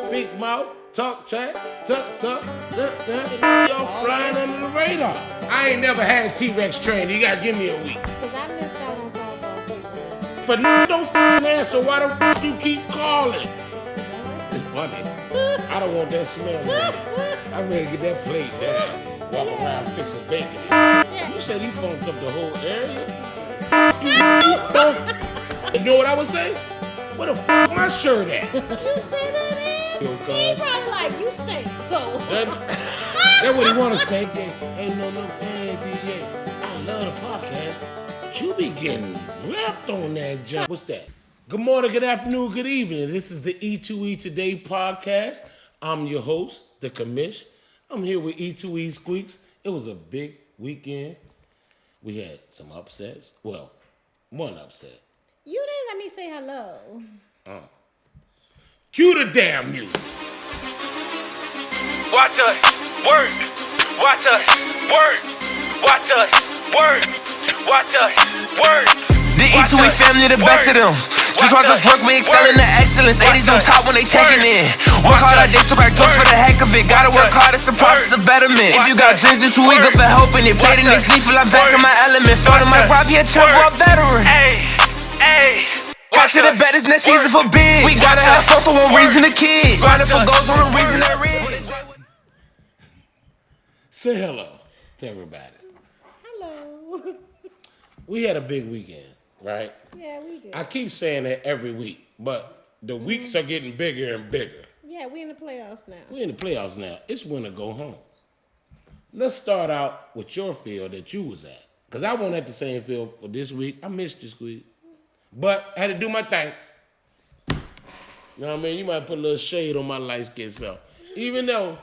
big mouth, talk track, suck, y'all flying under the radar. I ain't never had T-Rex training. You gotta give me a week. Cause I missed out on softball football. For don't answer, why the f you keep calling? It's funny. I don't want that smell. I'm ready to get that plate down. Walk around fixing bacon. You said he funked up the whole area? You know what I would say? Where the f my shirt at? You say that in? He probably like, you stink, so. That's what he want to say. Ain't no PGA. I love the podcast, but you be getting wrapped on that jump. What's that? Good morning, good afternoon, good evening. This is the E2E Today podcast. I'm your host, the Commish. I'm here with E2E Squeeks. It was a big weekend. We had some upsets. Well, one upset. You didn't let me say hello. Cue the damn music. Watch us work. Watch us work. Watch us work. Watch us work. The E2E family, the best of them. Just watch us work, we excel in the excellence. 80s on top when they checking in. Work hard all day, still crack doors for the heck of it. Gotta work hard, it's a process of betterment. If you got dreams, it's too eager for helping it. Play the next lethal, I'm back in my element. Phone to my Rob, he a travel up veteran. Hey. Watch to the bet, it's next season for big. We gotta have fun for one reason, the kids. Grinding for goals on the reason they're rich. Say hello to everybody. Hello. We had a big weekend, right? Yeah, we did. I keep saying that every week, but the weeks are getting bigger and bigger. Yeah, we in the playoffs now. We're in the playoffs now. It's win or go home. Let's start out with your field that you was at. Because I wasn't at the same field for this week. I missed you, Squeak. But I had to do my thing. You know what I mean? You might put a little shade on my light skin self. Even though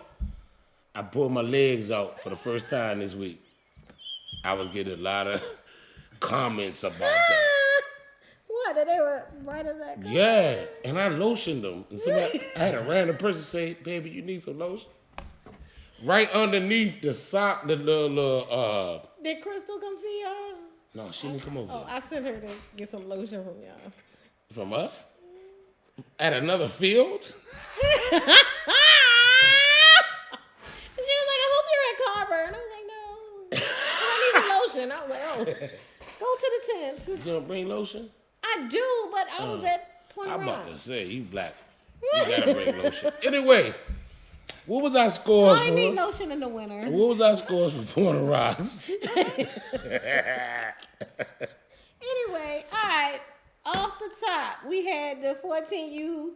I pulled my legs out for the first time this week, I was getting a lot of comments about that. What? That they were right as that? Yeah, and I lotioned them. And I had a random person say, "Baby, you need some lotion." Right underneath the sock, the little Did Crystal come see y'all? No, she didn't come over. Oh, I sent her to get some lotion from y'all. From us? At another field? She was like, I hope you're at Carver. And I was like, no. I need some lotion. I was like, oh, go to the tent. You don't bring lotion? I do, but I was at Point I'm Rock. about to say, you black. You gotta bring lotion. Anyway, what was our scores I for? need lotion in the winter. What was our scores for Point of Rocks? Anyway, all right. Off the top, we had the 14U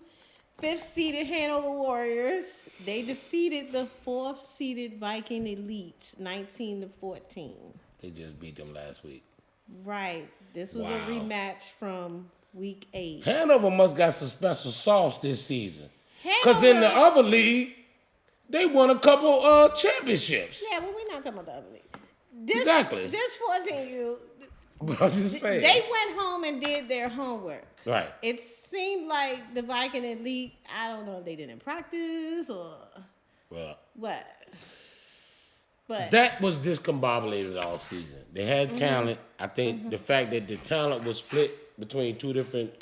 5th seeded Hanover Warriors. They defeated the 4th seeded Viking Elite 19-14. They just beat them last week. Right. This was a rematch from week 8. Hanover must got some special sauce this season. Because in the other league, they won a couple championships. Yeah, well, we're not talking about the other league. Exactly. This 14U, But I'm just saying. they went home and did their homework. Right. It seemed like the Viking Elite, I don't know if they didn't practice or Well, what. But that was discombobulated all season. They had talent. I think the fact that the talent was split between two different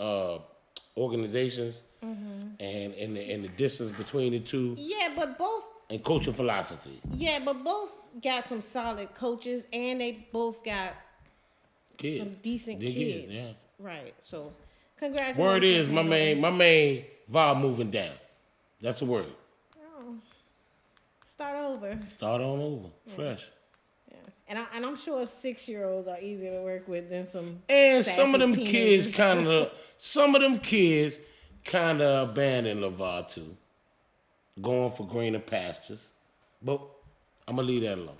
organizations and the distance between the two. yeah, but both And coaching philosophy. Yeah, but both got some solid coaches, and they both got Kids. some decent They're kids. yeah. Right. So, congratulations. Word is, my main vibe moving down. That's the word. Oh. Start over. Start on over. Fresh. Yeah. And I'm sure 6-year-olds are easier to work with than some. And sassy some of them teenagers. kids kind of abandoned LeVar too. Going for greener pastures. But I'm going to leave that alone.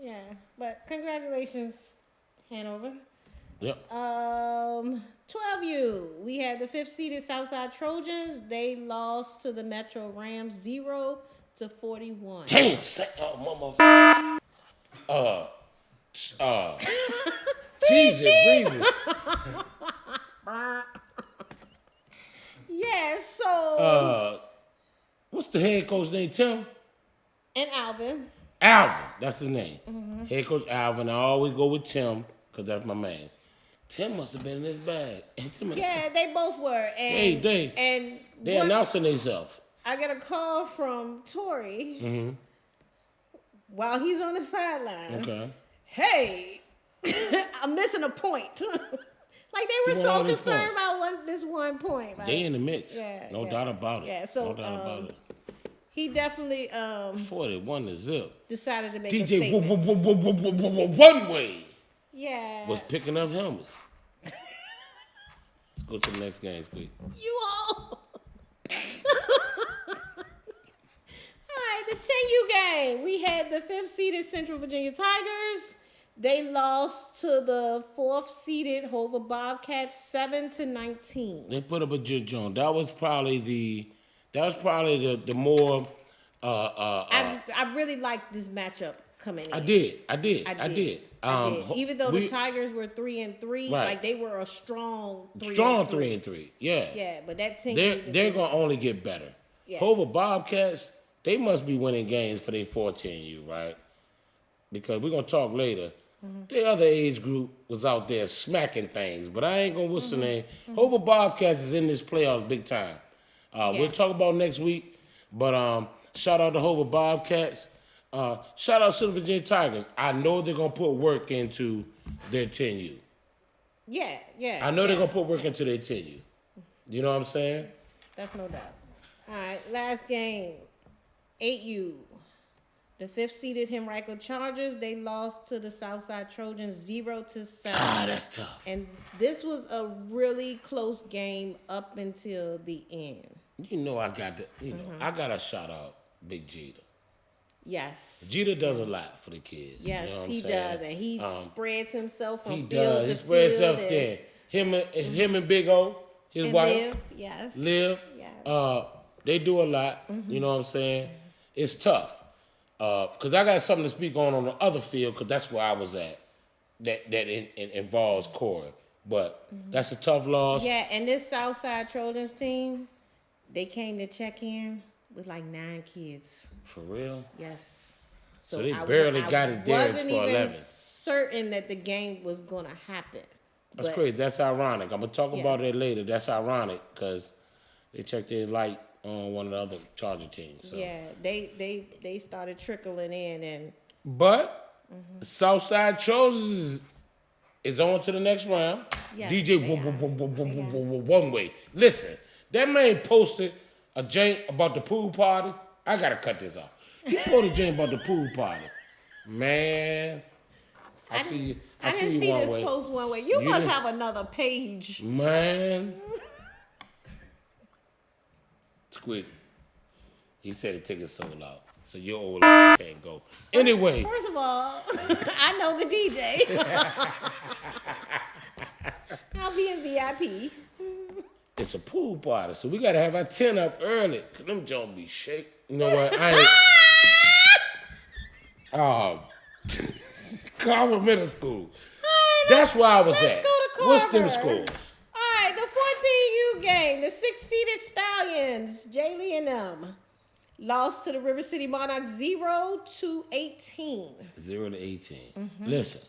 Yeah, but congratulations, Hanover. Yep. 12U, we had the 5th seeded Southside Trojans. They lost to the Metro Rams 0-41. Damn, motherfucker. Jesus, breezy. Yeah, so. What's the head coach name? Tim? And Alvin. Alvin, that's his name. Head coach Alvin. I always go with Tim because that's my man. Tim must have been in his bag. Yeah, they both were. And They and announcing themselves. I get a call from Tori Mm-hmm. while he's on the sideline. Okay. Hey, I'm missing a point. Like they were He want so all these concerned points. about this one point. Like, They in the mix. yeah, No yeah. doubt about it. Yeah, so no doubt about it. he definitely 41 to zip. decided to make a DJ statement. One Way Yeah. was picking up helmets. Let's go to the next game, Squeak. You all. Alright, the 10U game. We had the 5th seeded Central Virginia Tigers. They lost to the 4th seeded Hoover Bobcats 7-19. They put up a good joint. That was probably the more I really liked this matchup coming in. I did. Even though the Tigers were 3-3, Right. like they were a strong 3-3. strong 3-3. Yeah. Yeah, but that team They're gonna only get better. Yeah. Hoover Bobcats, they must be winning games for their 14U, right? Because we're gonna talk later. Mm-hmm. The other age group was out there smacking things, but I ain't gonna what's the Mm-hmm. name. Hoover Bobcats is in this playoffs big time. We'll talk about next week, but shout out to Hoover Bobcats. Shout out to the Virginia Tigers. I know they're gonna put work into their 10U. Yeah. I know they're gonna put work into their 10U. You know what I'm saying? That's no doubt. All right, last game. 8U. The 5th seeded Henrico Chargers. They lost to the Southside Trojans 0-7. That's tough. And this was a really close game up until the end. You know I got I gotta shout out Big Jeter. Yes. Jeter does a lot for the kids. Yes, you know what he I'm saying? does, and he spreads himself from He field does. to He spreads field. himself there. Him and Big O, his And wife, Liv, yes. Liv. Yes. They do a lot. You know what I'm saying? It's tough. Cause I got something to speak on the other field, cause that's where I was at. That involves Corey, but that's a tough loss. Yeah, and this Southside Trojans team, they came to check in with like 9 kids. For real. Yes. So they barely got it there wasn't for even 11. certain that the game was gonna happen. That's But- crazy. That's ironic. I'm gonna talk Yeah. about it later. That's ironic because they checked their light on one of the other Charger teams. So. Yeah, they started trickling in, and But Southside Trojans is on to the next round. Yes, DJ One Way. Listen, that man posted a jank about the pool party. I gotta cut this off. He posted a jank about the pool party. Man, I see you. I see didn't you see One this Way. post one way. You You must didn't- have another page. Man. Squid. He said the ticket's sold out. So your old can't go. Anyway. First of all, I know the DJ. I'll be in VIP. It's a pool party, so we gotta have our tent up early. Cause them Jones be shake. You know what? I ain't. Carver Middle School. That's where I was Let's at. go to What's them Carver. schools? All right, the 14U game, the 6-seeded Stallions, J. Lee and them, lost to the River City Monarchs 0-18. 0 to 18. Listen,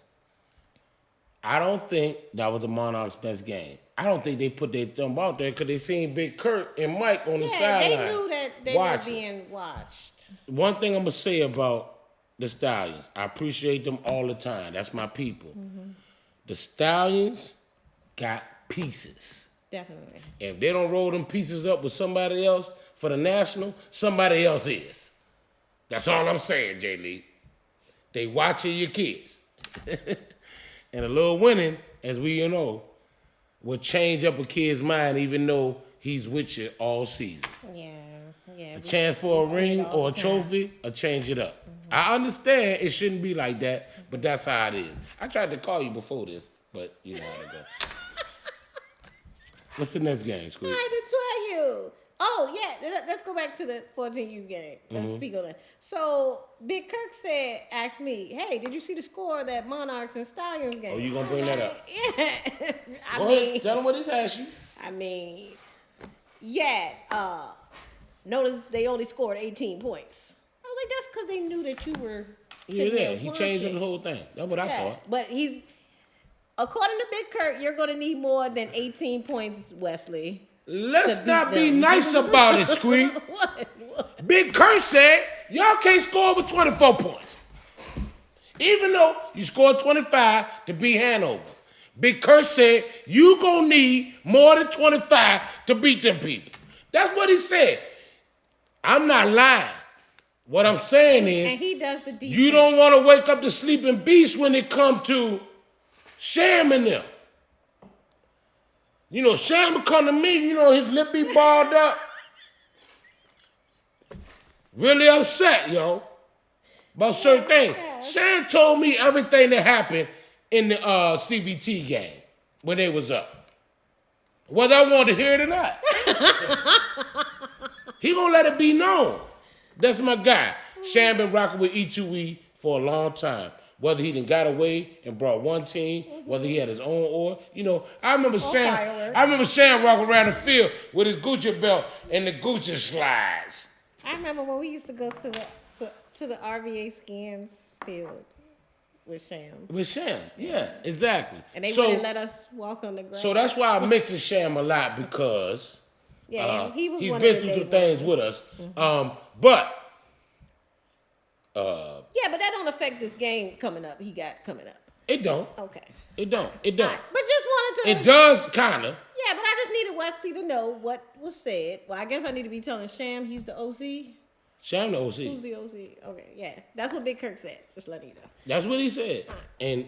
I don't think that was the Monarchs' best game. I don't think they put their thumb out there because they seen Big Kurt and Mike on the Yeah, sideline. they knew that they watching. were being watched. One thing I'm gonna say about the Stallions, I appreciate them all the time. That's my people. The Stallions got pieces. Definitely. If they don't roll them pieces up with somebody else for the national, somebody else is. That's all I'm saying, J. Lee. They watching your kids. And a little winning, as we know, will change up a kid's mind even though he's with you all season. Yeah. A chance for a see it ring all or a the time. trophy or change it up. I understand it shouldn't be like that, but that's how it is. I tried to call you before this, but you know how to go. What's the next game, All Squeak? right, the 12U. Oh, yeah, let's go back to the 14U game. Let's speak on that. So, Big Kirk asked me, hey, did you see the score of that Monarchs and Stallions game? Oh, you gonna bring that up? Yeah. Go ahead, tell them what he's asked you. Notice they only scored 18 points. I was like, that's because they knew that you were sitting there He changed up watching. the whole thing. That's what I thought. But according to Big Kurt, you're going to need more than 18 points, Wesley. Let's beat not be them. nice about it, Squeak. What? Big Kurt said, y'all can't score over 24 points. Even though you scored 25 to beat Hanover. Big Kurt said, you gonna need more than 25 to beat them people. That's what he said. I'm not lying. What I'm saying is, And he does the defense. you don't want to wake up the sleeping beast when it come to Sham and them. You know, Sham would come to me, you know, his lip be balled up. Really upset, yo, about certain things. Sham told me everything that happened in the CVT game when they was up. Whether I wanted to hear it or not. He gonna let it be known. That's my guy. Sham been rocking with E2E for a long time. Whether he done got away and brought one team, whether he had his own or, you know, I remember Sham walking around the field with his Gucci belt and the Gucci slides. I remember when we used to go to the RVA Scans field with Sham. With Sham, yeah, exactly. And they wouldn't let us walk on the ground. So that's why I mention Sham a lot because he was he's one been of the through some day things ones. with us. But Yeah, but that don't affect this game coming up. He got coming up. it don't. Okay. It don't. All right. But just wanted to. It does kind of. Yeah, but I just needed Wesley to know what was said. Well, I guess I need to be telling Sham he's the OC. Sham the OC. Who's the OC? Okay, yeah. That's what Big Kirk said. Just letting you know. That's what he said. And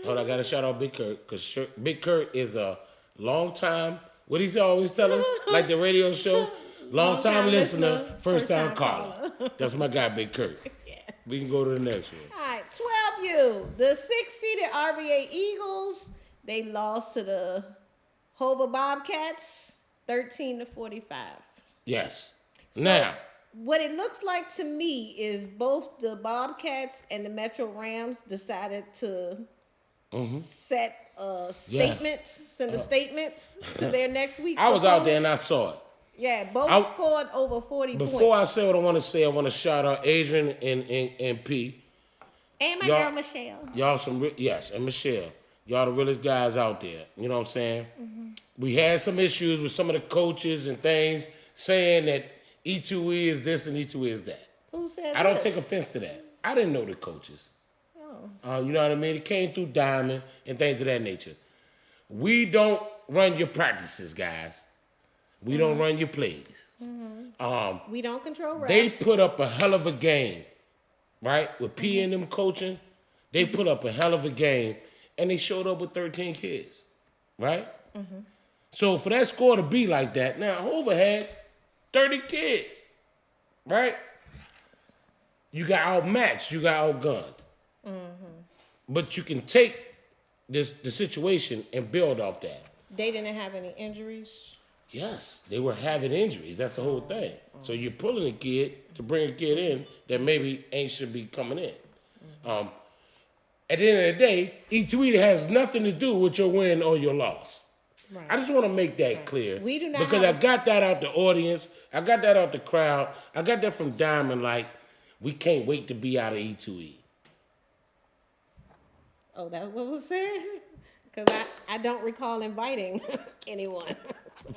hold on, I got to shout out Big Kurt because Big Kurt is a long time, what he always tell us, like the radio show, long time listener, first time caller. That's my guy, Big Kurt. Yeah. We can go to the next one. All right, 12U. The 6-seeded RVA Eagles, they lost to the Hova Bobcats 13-45. Yes. So, Now. what it looks like to me is both the Bobcats and the Metro Rams decided to set a statement, send a statement to their next week's I was out there and opponents. I saw it. Yeah, both scored over 40 points. Before I say what I want to say, I want to shout out Adrian and P. And my Y'all- girl Michelle. Y'all yes, and Michelle. Y'all the realest guys out there. You know what I'm saying? We had some issues with some of the coaches and things saying that E2E is this and E2E is that. Who said I don't this? take offense to that. I didn't know the coaches. Oh. You know what I mean? It came through Diamond and things of that nature. We don't run your practices, guys. We don't run your plays. We don't control refs. They put up a hell of a game, right? With P and them coaching, they put up a hell of a game, and they showed up with 13 kids, right? So for that score to be like that, now Hoover had 30 kids, right? You got outmatched, you got outgunned. But you can take the situation and build off that. They didn't have any injuries. Yes, they were having injuries. That's the whole thing. So you're pulling a kid to bring a kid in that maybe ain't should be coming in. At the end of the day, E2E has nothing to do with your win or your loss. Right. I just want to make that clear. We do not because have I got that out the audience. I got that out the crowd. I got that from Diamond. Like, we can't wait to be out of E2E. Oh, that's what was said? Because I don't recall inviting anyone.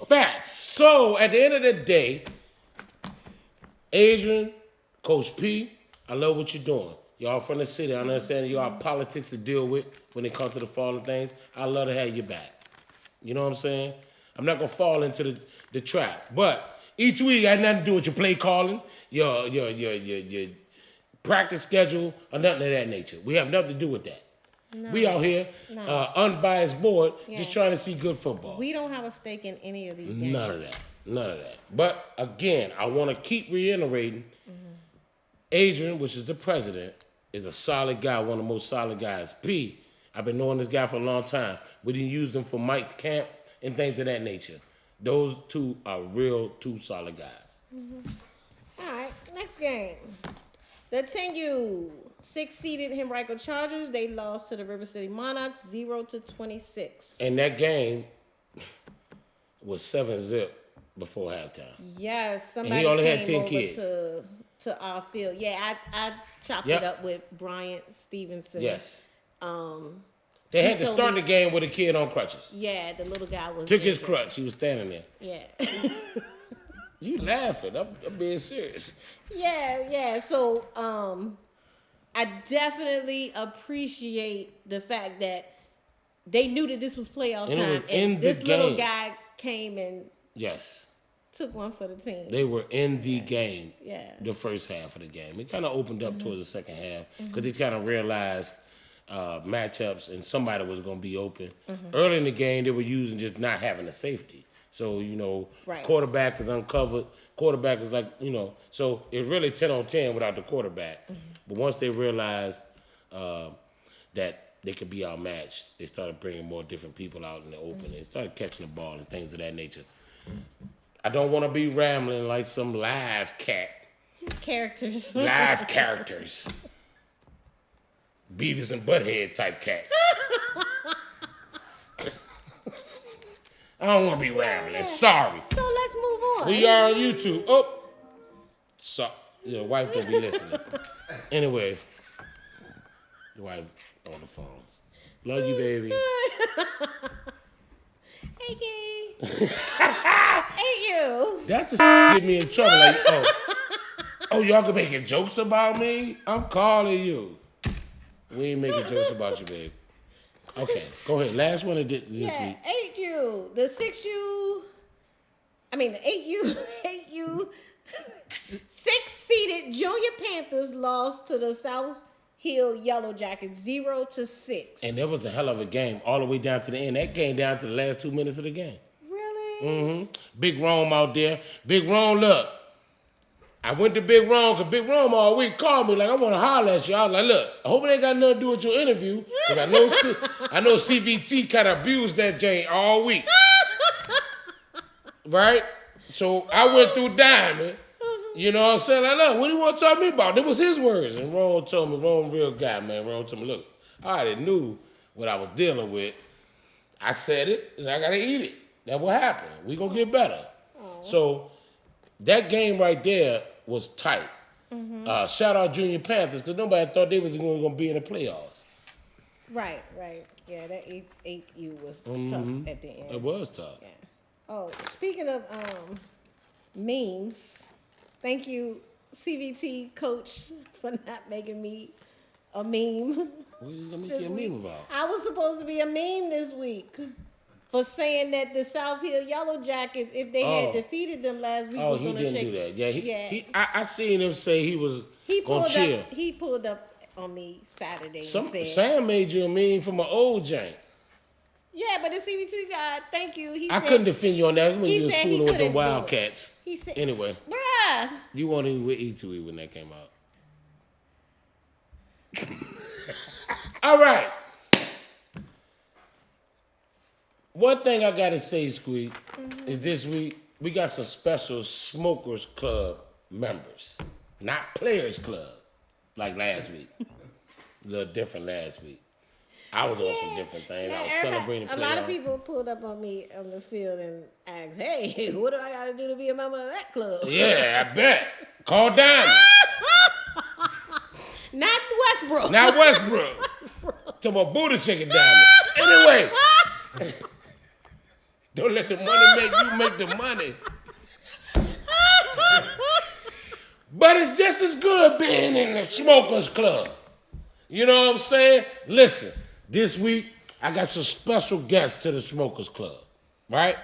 Facts. So at the end of the day, Adrian, Coach P, I love what you're doing. Y'all from the city. I understand y'all have politics to deal with when it comes to the falling things. I love to have you back. You know what I'm saying? I'm not gonna fall into the trap. But E2E got nothing to do with your play calling, your practice schedule, or nothing of that nature. We have nothing to do with that. No. We out here, unbiased board, Yeah. just trying to see good football. We don't have a stake in any of these games. None of that. None of that. But again, I want to keep reiterating, Adrian, which is the president, is a solid guy, one of the most solid guys. P, I've been knowing this guy for a long time. We didn't use them for Mike's camp and things of that nature. Those two are real two solid guys. All right, next game. The 10U 6-seeded Henrico Chargers. They lost to the River City Monarchs 0-26. And that game was 7-0 before halftime. Yes, somebody he only had came 10 over kids. to our field. Yeah, I chopped Yep. it up with Bryant Stevenson. Yes. They He had to told start me- the game with a kid on crutches. Yeah, the little guy was Took his injured. crutch. He was standing there. Yeah. You laughing? I'm being serious. Yeah. So, I definitely appreciate the fact that they knew that this was playoff And it time, was in and the this little game. guy came and Yes. took one for the team. They were in the game. Yeah. The first half of the game. It kind of opened up towards the second half because they kind of realized matchups and somebody was going to be open. Early in the game, they were using just not having a safety. So, Right. quarterback is uncovered. Quarterback is like, so it's really 10 on 10 without the quarterback. But once they realized that they could be outmatched, they started bringing more different people out in the open. They started catching the ball and things of that nature. I don't want to be rambling like some live Characters. live characters. Beavis and Butthead type cats. I don't want to be rambling. Sorry. So let's move on. We are on YouTube. Oh. So, your wife don't be listening. Anyway. Your wife on the phones. Love you, baby. Hey, Kitty. Hey, you. That's the get me in trouble. Like, oh, y'all can making jokes about me? I'm calling you. We ain't making jokes about you, babe. Okay, go ahead. Last one of this Yeah, week. 8U. The 6U. I mean, the 8U. 6-seeded Junior Panthers lost to the South Hill Yellow Jackets 0-6. And that was a hell of a game all the way down to the end. That came down to the last 2 minutes of the game. Really? Big Rome out there. Big Rome, look. I went to Big Rome because Big Rome all week called me like, I want to holler at you. I was like, look, I hope it ain't got nothing to do with your interview because I know CVT kind of abused that Jane all week. Right? So I went through Diamond. You know what I'm saying? Like, look, what do you want to talk to me about? That was his words. And Ron told me, Ron real guy, man. Ron told me, look, I already knew what I was dealing with. I said it, and I got to eat it. That's what happened. We going to get better. So that game right there was tight. Shout out Junior Panthers because nobody thought they was going to be in the playoffs. Right. Yeah, that 8U was tough at the end. It was tough. Yeah. Oh, speaking of memes, thank you, CVT coach, for not making me a meme. What are you going to make you a meme about? I was supposed to be a meme this week for saying that the South Hill Yellow Jackets, if they had defeated them last week, Oh, was he going to didn't shake. do that. Yeah, Yeah. I seen him say he was He going pulled to chill. up. He pulled up on me Saturday and said, Sam made you a meme from an old jank. "Yeah, but the CVT guy, thank you." He I said, couldn't defend you on that when he you was said he fooling with couldn't them do it. Wildcats. He said, Anyway, "Bruh, you wanted with E2E when that came out. All right. One thing I gotta say, Squeak, is this week we got some special Smokers Club members, not Players Club, like last week. A little different last week. I was on some different things. I was celebrating a lot of playoffs. people pulled up on me on the field and asked, "Hey, what do I got to do to be a member of that club?" Yeah, I bet. Call Diamond. Not Westbrook. Not Westbrook. To my booty chicken Diamond. Anyway. Don't let the money make you make the money. But it's just as good being in the Smokers Club. You know what I'm saying? Listen, this week I got some special guests to the Smokers Club, right?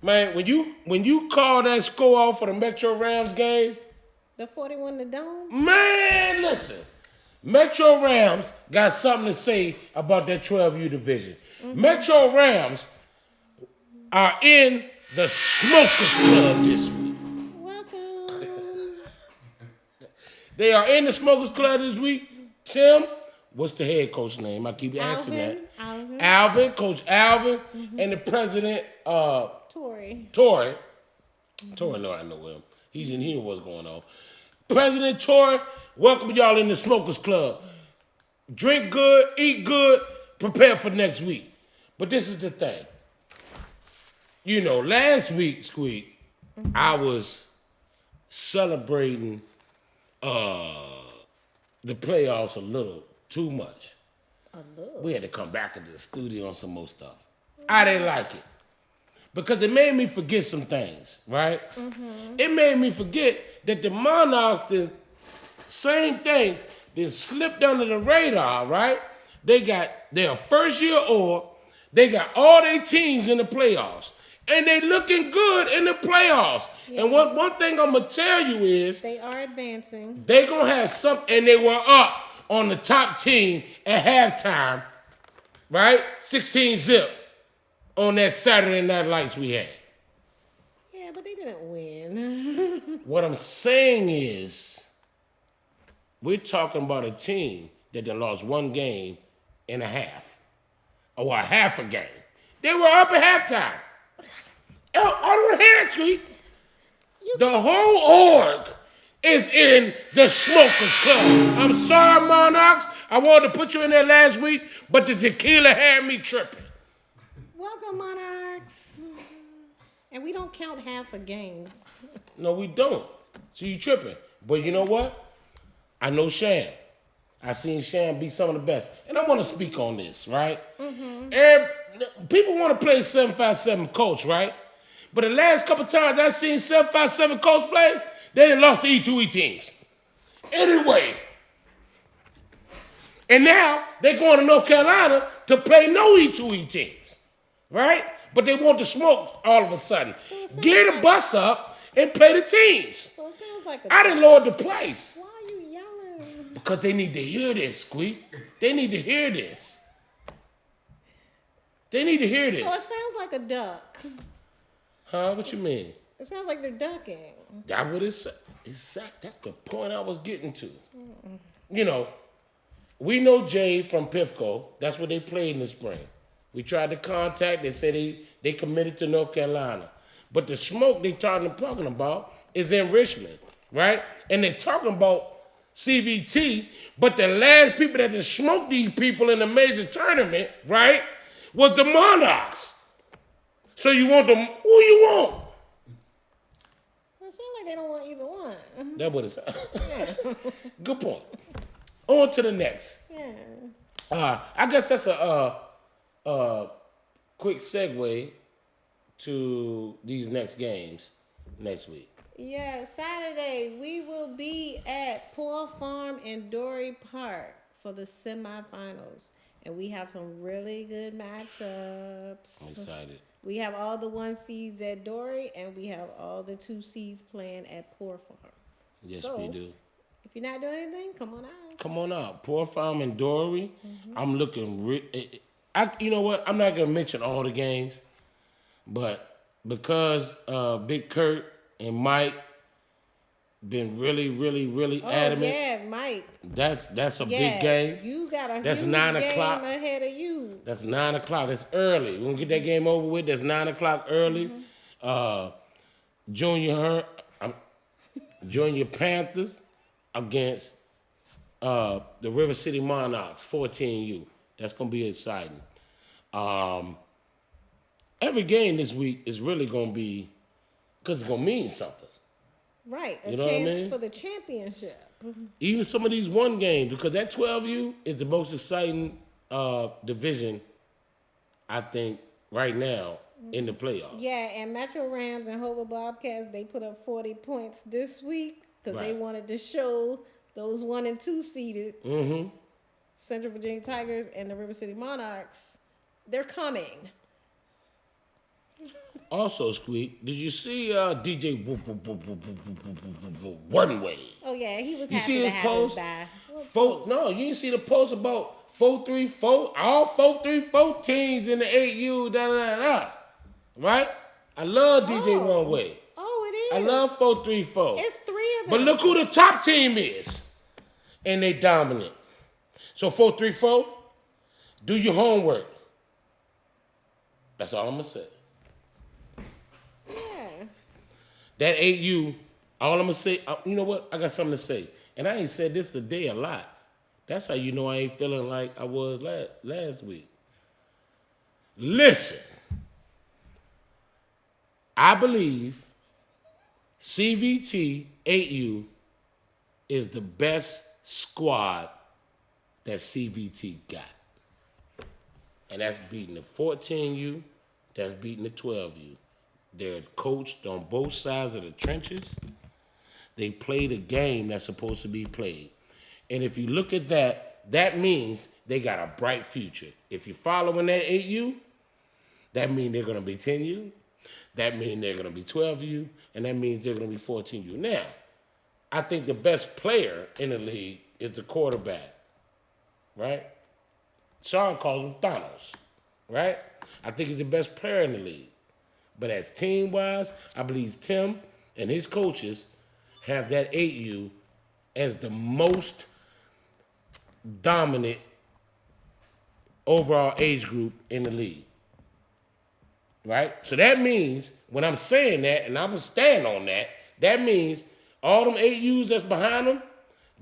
Man, when you call that score off for the Metro Rams game, The 41 to Dome. man, listen. Metro Rams got something to say about that 12U division. Metro Rams are in the Smokers Club this week. Welcome. They are in the Smokers Club this week. Tim, what's the head coach name? I keep asking that. Alvin, Coach Alvin, and the president, Tory. Tory, know I know him. He's in here. What's going on? President Tory, welcome y'all in the Smokers Club. Drink good, eat good, prepare for next week. But this is the thing. You know, last week, Squeak, I was celebrating the playoffs a little too much. We had to come back into the studio on some more stuff. I didn't like it because it made me forget some things, right? It made me forget that the Monarchs did same thing. They slipped under the radar, right? They're a first year org. They got all their teams in the playoffs. And they looking good in the playoffs. Yeah. And one thing I'm going to tell you is they are advancing. They going to have something, and they were up on the top team at halftime, right? 16-0 on that Saturday Night Lights we had. Yeah, but they didn't win. What I'm saying is we're talking about a team that done lost one game and a half, or a half a game. They were up at halftime. I don't want to hear that, Squeak. The whole org is in the Shmoker Club. I'm sorry, Monarchs. I wanted to put you in there last week, but the tequila had me tripping. Welcome, Monarchs. And we don't count half of games. No, we don't. So you tripping. But you know what? I know Sham. I seen Sham be some of the best. And I want to speak on this, right? And people want to play 757 coach, right? But the last couple times I seen 757 coach play, they done lost the E2E teams. Anyway. And now they're going to North Carolina to play no E2E teams, right? But they want to smoke all of a sudden. So Get a bus up and play the teams. So it sounds like I done lowered the price. Why are you yelling? Because they need to hear this, Squeak. They need to hear this. They need to hear this. So it sounds like a duck. Huh? What you mean? It sounds like they're ducking. That's what it's that's the point I was getting to. You know, we know Jay from Pifco. That's what they played in the spring. We tried to contact. They said they committed to North Carolina. But the smoke they talking about is in Richmond, right? And they're talking about CVT, but the last people that just smoked these people in the major tournament, right, was the Monarchs. So you want them, who you want? It sounds like they don't want either one. That's what it sounds. Good point. On to the next. Yeah. I guess that's a quick segue to these next games next week. Yeah, Saturday we will be at Poor Farm in Dory Park for the semifinals. And we have some really good matchups. I'm excited. We have all the 1 seeds at Dory, and we have all the 2 seeds playing at Poor Farm. Yes, so, we do. If you're not doing anything, come on out. Come on out. Poor Farm and Dory. I'm looking. You know what? I'm not gonna mention all the games, but because Big Kurt and Mike been really adamant. Yeah, Mike. That's a big game. You got a That's huge 9 o'clock. game ahead of you. That's 9 o'clock. That's early. We're gonna get that game over with. That's 9 o'clock early. Junior Panthers against the River City Monarchs, 14U. That's gonna be exciting. Every game this week is really gonna be, because it's gonna mean something. Right, a You know what I chance mean? for the championship. Even some of these one games, because that 12U is the most exciting division, I think, right now in the playoffs. Yeah, and Metro Rams and Hova Bobcats, they put up 40 points this week because they wanted to show those 1 and 2 seeded Central Virginia Tigers and the River City Monarchs, they're coming. Also, Squeak, did you see DJ One Way? Oh yeah, he was You happy see to his have post? his bye. No, you didn't see the post about 4-3-4, all 4-3-4 teams in the 8U, right? I love DJ One Way. Oh, it is. I love 4-3-4. It's 3 of them. But look who the top team is. And they dominant. So 4-3-4, do your homework. That's all I'm going to say. Yeah. That 8U, all I'm going to say, you know what? I got something to say. And I ain't said this today a lot. That's how you know I ain't feeling like I was last week. Listen. I believe CVT 8U is the best squad that CVT got. And that's beating the 14U, that's beating the 12U. They're coached on both sides of the trenches. They play the game that's supposed to be played. And if you look at that, that means they got a bright future. If you're following that 8U, that means they're going to be 10U. That means they're going to be 12U. And that means they're going to be 14U. Now, I think the best player in the league is the quarterback, right? Sean calls him Thanos, right? I think he's the best player in the league. But as team-wise, I believe Tim and his coaches have that 8U as the most dominant overall age group in the league, right? So that means, when I'm saying that, and I'm going to stand on that, that means all them 8Us that's behind them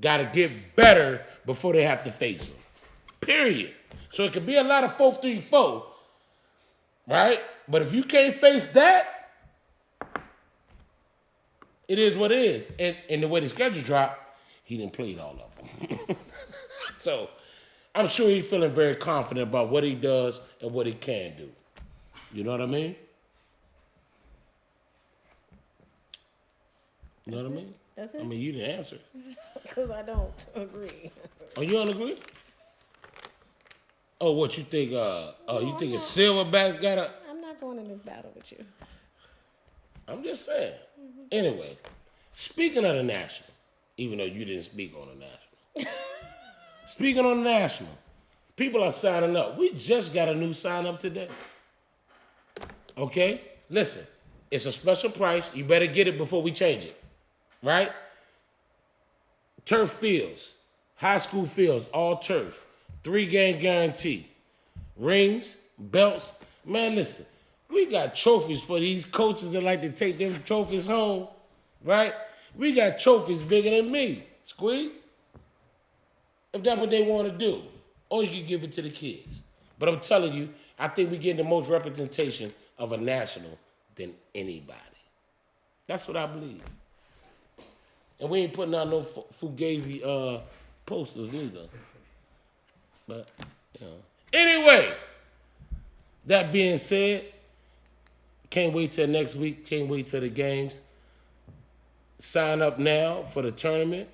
got to get better before they have to face them, period. So it could be a lot of 4-3-4, right? But if you can't face that, it is what it is. And the way the schedule dropped, he didn't play all of them. So I'm sure he's feeling very confident about what he does and what he can do. You know what I mean? You know what I mean? That's it? I mean, you didn't answer. Because I don't agree. Oh, you don't agree? Oh, what you think? You think a Silverback got a... I'm not going in this battle with you. I'm just saying. Anyway, speaking of the national, even though you didn't speak on the national. Speaking on the national, people are signing up. We just got a new sign up today. Okay? Listen, it's a special price. You better get it before we change it. Right? Turf fields, high school fields, all turf. 3-game guarantee. Rings, belts. Man, listen, we got trophies for these coaches that like to take them trophies home, right? We got trophies bigger than me, Squeak. If that's what they want to do. Or you can give it to the kids. But I'm telling you, I think we get the most representation of a national than anybody. That's what I believe. And we ain't putting out no fugazi posters neither. But, you know. Anyway, that being said, can't wait till next week. Can't wait till the games. Sign up now for the tournament.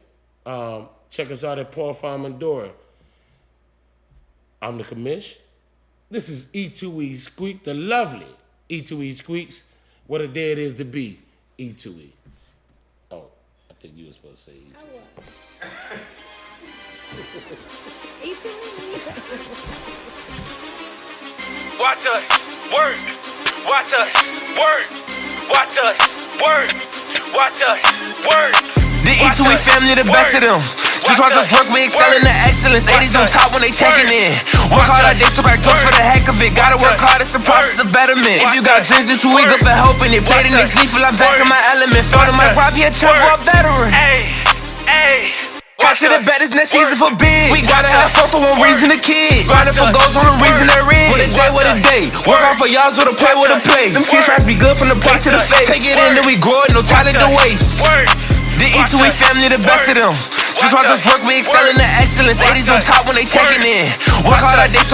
Check us out at Paul Farm and Dora. I'm the Commish. This is E2E Squeak, the lovely E2E Squeeks. What a day it is to be E2E. Oh, I think you were supposed to say E2E. I was. Watch us work. Watch us work. Watch us work. Watch us work. The E2E family, the best of them. Just watch us work, we excel in the excellence. 80s on top when they checking in. Work hard all day, still crack doors for the heck of it. Gotta work hard, it's a process of betterment. If you got dreams, it's too eager for helping it. Play the next leaf, feel I'm back in my element. Felt on my Rob, he a champ for a veteran. Hey. Watch it, the bet is next season for big. We gotta have fun for one reason, the kids. Grinding for goals on the reason they're in. What a day. Work hard for y'all, so to play with a play. Them teams tries to be good from the plate to the face. Take it in, then we grow it, no talent to waste. The E2E family, the best of them. Just watch us work, we excel in the excellence. 80s on top when they checking in. Work hard all day.